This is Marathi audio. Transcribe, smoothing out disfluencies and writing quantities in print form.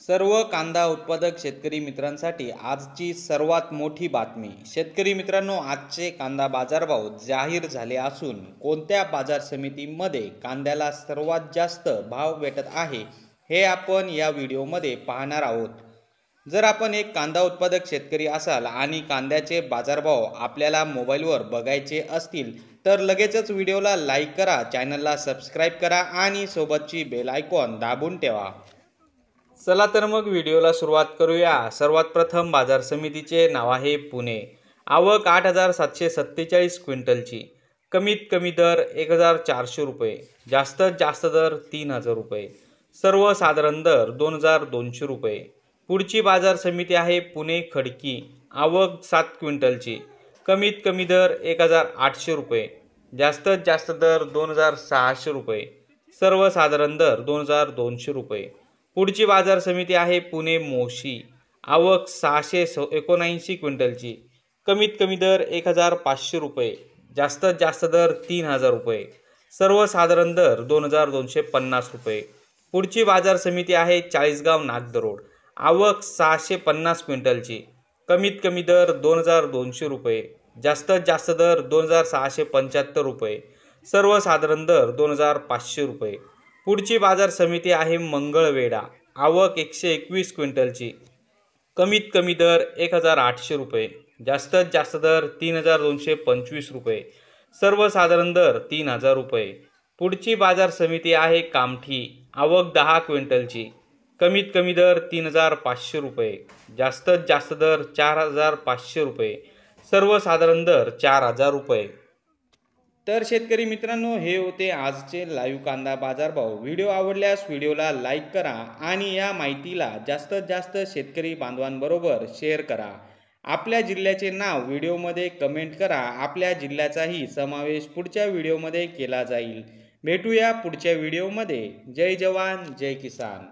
सर्व कांदा उत्पादक शेतकरी मित्रांसाठी आजची सर्वात मोठी बातमी। शेतकरी मित्रांनो, आजचे कांदा बाजारभाव जाहीर झाले असून कोणत्या बाजार समितीमध्ये कांद्याला सर्वात जास्त भाव भेटत आहे हे आपण या व्हिडिओमध्ये पाहणार आहोत। जर आपण एक कांदा उत्पादक शेतकरी असाल आणि कांद्याचे बाजारभाव आपल्याला मोबाईलवर बघायचे असतील तर लगेचच व्हिडिओला लाईक करा, चॅनलला सबस्क्राईब करा आणि सोबतची बेल आयकॉन दाबून ठेवा। चला तर मग व्हिडिओला सुरुवात करूया। सर्वात प्रथम बाजार समितीचे नाव आहे पुणे। आवक 8,747 क्विंटलची। कमीत कमी दर 1,400 रुपये, जास्तीत जास्त दर 3,000 रुपये, सर्वसाधारण दर 2,200 रुपये। पुढची बाजार समिती आहे पुणे खडकी। आवक 7 क्विंटलची। कमीत कमी दर 1,800 रुपये, जास्तीत जास्त दर 2,600 रुपये, सर्वसाधारण दर 2,200 रुपये। पुढची बाजार समिती आहे पुणे मोशी। आवक 679 क्विंटलची। कमीत कमी दर 1,500 रुपये, जास्तीत जास्त दर 3,000 रुपये, सर्वसाधारण दर 2,250 रुपये। पुढची बाजार समिती आहे चाळीसगाव नागदरोड। आवक 650 क्विंटलची। कमीत कमी दर 2,200 रुपये, जास्तीत जास्त दर 2,675 रुपये, सर्वसाधारण दर 2,500 रुपये। पुढची बाजार समिती आहे मंगळवेढा। आवक 121 क्विंटलची। कमीत कमी दर 1,800 रुपये, जास्तीत जास्त दर 3,225 रुपये, सर्वसाधारण दर 3,000 रुपये। पुढची बाजार समिती आहे कामठी। आवक 10 क्विंटलची। कमीत कमी दर 3,500 रुपये, जास्तीत जास्त दर 4,500 रुपये, सर्वसाधारण दर 4,000 रुपये। तर शेतकरी मित्रांनो, हे होते आजचे लाईव्ह कांदा बाजारभाव। व्हिडिओ आवडल्यास व्हिडिओला लाईक करा आणि या माहितीला जास्तीत जास्त शेतकरी बांधवांबरोबर शेअर करा। आपल्या जिल्ह्याचे नाव व्हिडिओमध्ये कमेंट करा, आपल्या जिल्ह्याचाही समावेश पुढच्या व्हिडिओमध्ये केला जाईल। भेटूया पुढच्या व्हिडिओमध्ये। जय जवान जय किसान।